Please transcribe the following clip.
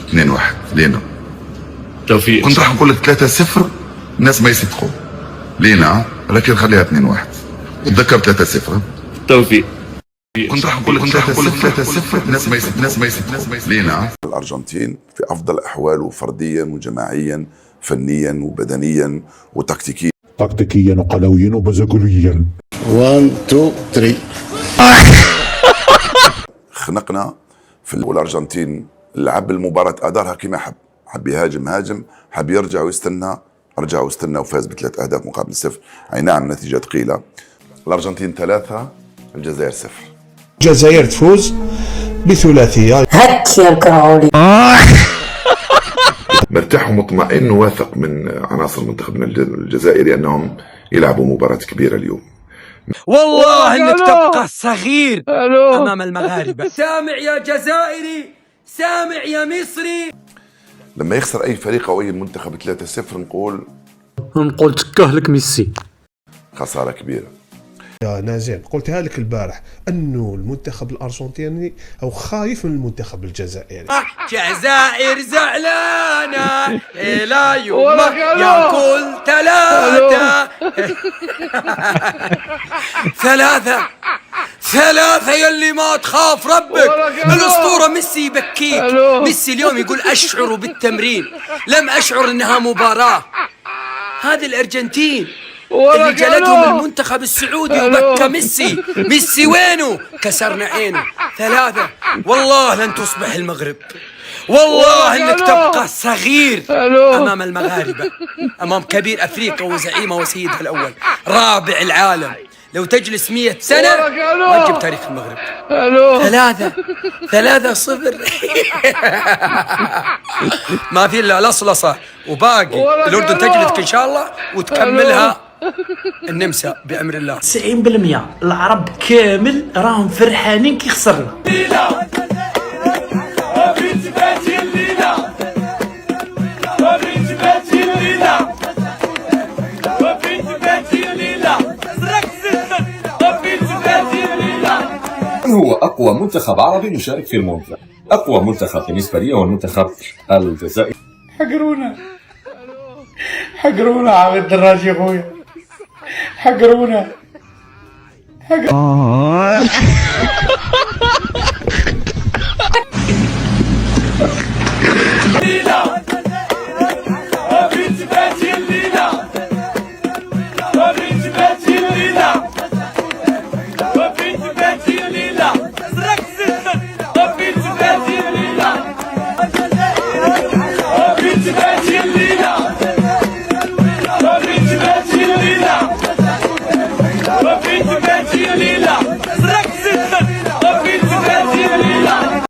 اثنين واحد لينا توفيق. كنت راح نقول لك 3-0 الناس ما يصدقوا لينا، لكن خليها 2-1. تذكر 3-0 توفيق. كنت راح نقول لك 3-0 الناس ما يصدقوا لينا. الارجنتين في افضل احواله فرديا وجماعيا، فنيا وبدنيا وتكتيكيا. تكتيكيا وقلويا وبزغليا. 1 2 3. خنقنا والارجنتين لعب المباراة ادارها كما حب يهاجم هاجم، حب يرجع ويستنى، رجع واستنى وفاز ب3 أهداف مقابل 0. اي نعم نتيجة ثقيلة. الارجنتين 3 الجزائر 0. الجزائر تفوز بثلاثية. هك يا الكراولي. مرتاح ومطمئن وواثق من عناصر منتخبنا الجزائري انهم يلعبوا مباراة كبيرة اليوم. والله انك تبقى صغير امام المغاربة. سامع يا جزائري، سامع يا مصري. لما يخسر اي فريق او اي منتخب 3-0 نقول تكهلك ميسي. خسارة كبيرة. يا نازل قلتها لك البارح انه المنتخب الارجنتيني او خايف من المنتخب الجزائري. جزائر زعلانة الى يوم ياكل 3 يلي ما تخاف ربك. الاسطورة ميسي يبكيك. ميسي اليوم يقول اشعر بالتمرين، لم اشعر انها مباراة. هذه الارجنتين اللي جلدهم المنتخب السعودي وبكى ميسي وينه؟ كسرنا عينه. 3 والله لن تصبح المغرب، والله انك تبقى صغير امام المغاربة، امام كبير افريقيا وزعيمه وسيدها الاول رابع العالم. لو تجلس 100 سنة ما تجيب تاريخ المغرب. 3-0. ما في الا لصلصة وباقي. الأردن تجلدك إن شاء الله وتكملها النمسا بأمر الله. 90% العرب كامل راهم فرحانين كي خسرنا. هو أقوى منتخب عربي مشارك في المونديال. أقوى منتخب بالنسبة لي هو المنتخب الجزائري. حقرونا عام الدراج يا خويا، حقرونا.